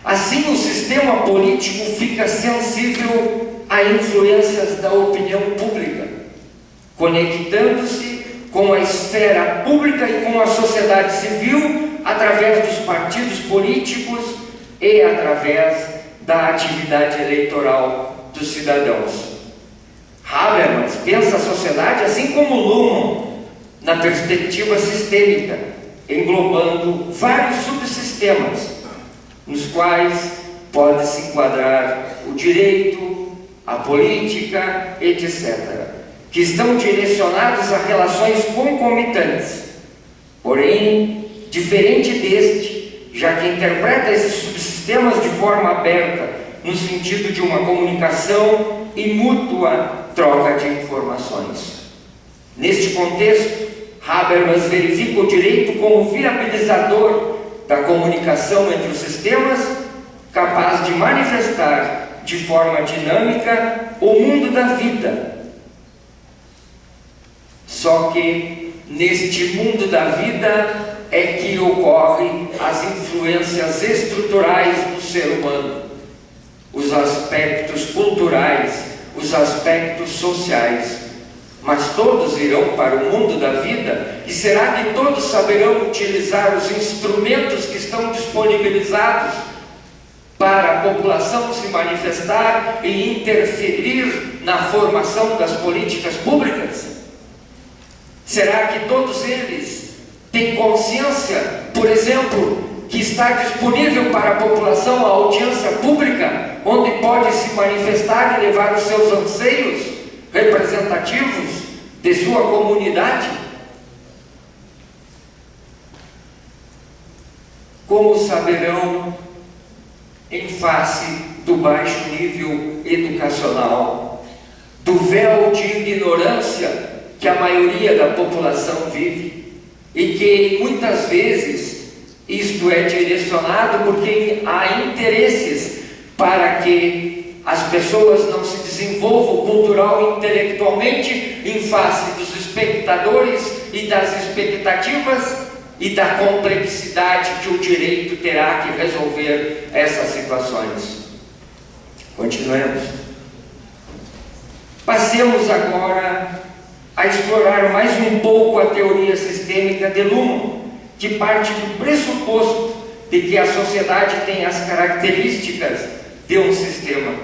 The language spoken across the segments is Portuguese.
Assim, o sistema político fica sensível a influências da opinião pública, conectando-se com a esfera pública e com a sociedade civil através dos partidos políticos e através da atividade eleitoral dos cidadãos. Habermas pensa a sociedade, assim como Luhmann, na perspectiva sistêmica, englobando vários subsistemas, nos quais pode-se enquadrar o direito, a política, etc., que estão direcionados a relações concomitantes, porém diferente deste, já que interpreta esses subsistemas de forma aberta, no sentido de uma comunicação e mútua troca de informações. Neste contexto, Habermas verifica o direito como viabilizador da comunicação entre os sistemas, capaz de manifestar de forma dinâmica o mundo da vida. Só que neste mundo da vida é que ocorrem as influências estruturais do ser humano, os aspectos culturais, os aspectos sociais. Mas todos irão para o mundo da vida, e será que todos saberão utilizar os instrumentos que estão disponibilizados para a população se manifestar e interferir na formação das políticas públicas? Será que todos eles têm consciência, por exemplo, que está disponível para a população a audiência pública, onde pode se manifestar e levar os seus anseios representativos de sua comunidade? Como saberão, em face do baixo nível educacional, do véu de ignorância que a maioria da população vive, e que muitas vezes isto é direcionado porque há interesses para que as pessoas não se desenvolvam cultural e intelectualmente em face dos espectadores e das expectativas e da complexidade que o direito terá que resolver essas situações. Continuemos. Passemos agora a explorar mais um pouco a teoria sistêmica de Luhmann, que parte do pressuposto de que a sociedade tem as características de um sistema,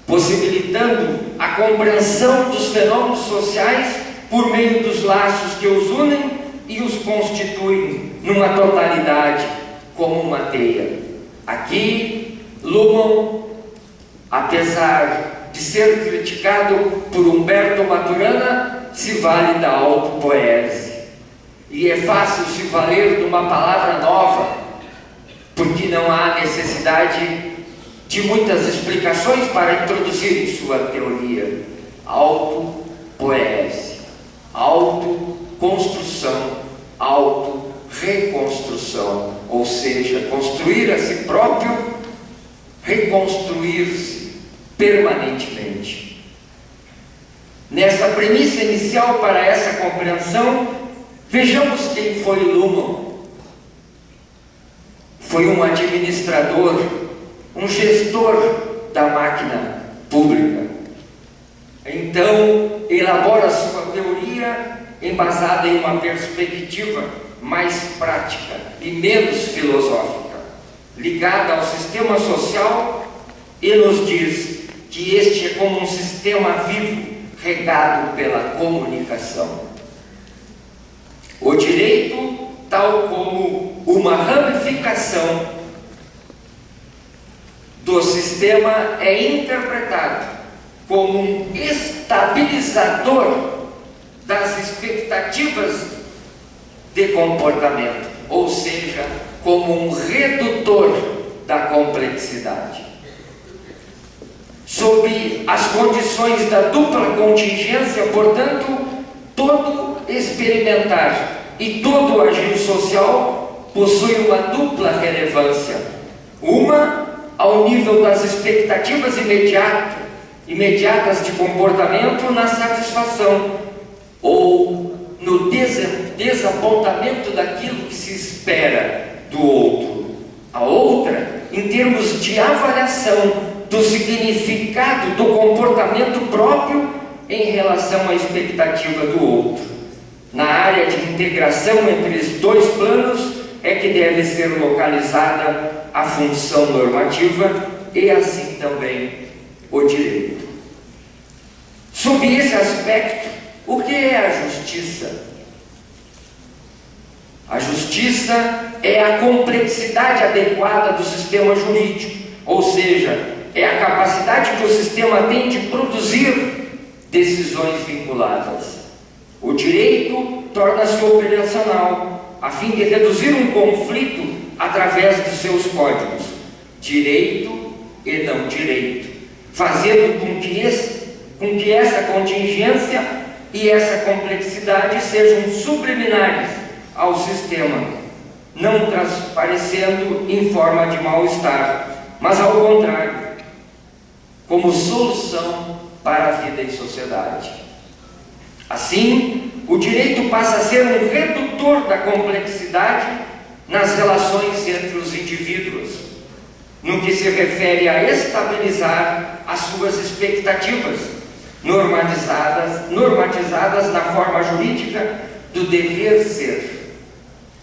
possibilitando a compreensão dos fenômenos sociais por meio dos laços que os unem e os constituem numa totalidade, como uma teia. Aqui, Luhmann, apesar de ser criticado por Humberto Maturana, se vale da autopoese. E é fácil se valer de uma palavra nova, porque não há necessidade de muitas explicações para introduzir em sua teoria. Autopoese, autoconstrução, autorreconstrução, ou seja, construir a si próprio, reconstruir-se permanentemente. Nessa premissa inicial para essa compreensão, vejamos quem foi Luhmann. Foi um administrador, um gestor da máquina pública. Então, elabora sua teoria embasada em uma perspectiva mais prática e menos filosófica, ligada ao sistema social, e nos diz que este é como um sistema vivo regado pela comunicação. O direito, tal como uma ramificação do sistema, é interpretado como um estabilizador das expectativas de comportamento, ou seja, como um redutor da complexidade. Sob as condições da dupla contingência, portanto, todo experimentar e todo agir social possui uma dupla relevância. Uma, ao nível das expectativas imediatas de comportamento na satisfação, ou no desapontamento daquilo que se espera do outro. A outra, em termos de avaliação do significado do comportamento próprio em relação à expectativa do outro. Na área de integração entre os dois planos é que deve ser localizada a função normativa e assim também o direito. Sob esse aspecto, o que é a justiça? A justiça é a complexidade adequada do sistema jurídico, ou seja, é a capacidade que o sistema tem de produzir decisões vinculadas. O direito torna-se operacional, a fim de reduzir um conflito através de seus códigos, direito e não direito, fazendo com que essa contingência e essa complexidade sejam subliminares ao sistema, não transparecendo em forma de mal-estar, mas ao contrário, como solução para a vida em sociedade. Assim, o direito passa a ser um redutor da complexidade nas relações entre os indivíduos, no que se refere a estabilizar as suas expectativas, normatizadas na forma jurídica do dever ser.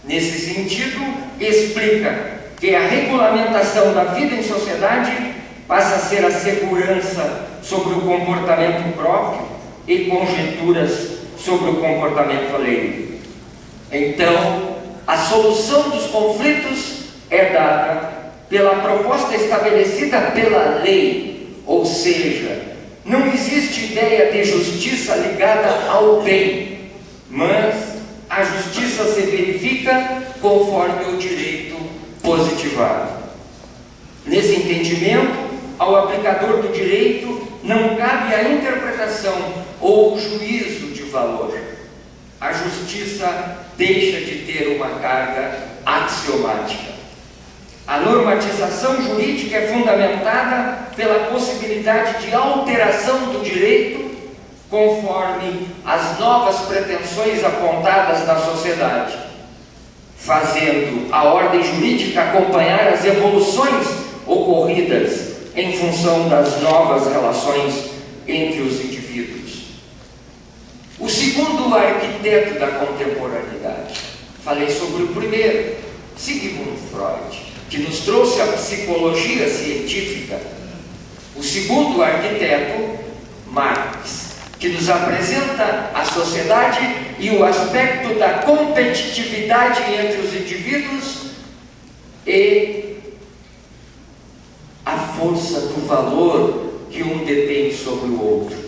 Nesse sentido, explica que a regulamentação da vida em sociedade passa a ser a segurança sobre o comportamento próprio e conjecturas sobre o comportamento alheio. Então, a solução dos conflitos é dada pela proposta estabelecida pela lei, ou seja, não existe ideia de justiça ligada ao bem, mas a justiça se verifica conforme o direito positivado. Nesse entendimento, ao aplicador do direito não cabe a interpretação ou o juízo de valor. A justiça deixa de ter uma carga axiomática. A normatização jurídica é fundamentada pela possibilidade de alteração do direito conforme as novas pretensões apontadas na sociedade, fazendo a ordem jurídica acompanhar as evoluções ocorridas em função das novas relações entre os indivíduos. O segundo arquiteto da contemporaneidade, falei sobre o primeiro, Sigmund Freud, que nos trouxe a psicologia científica. O segundo arquiteto, Marx, que nos apresenta a sociedade e o aspecto da competitividade entre os indivíduos e a força do valor que um detém sobre o outro.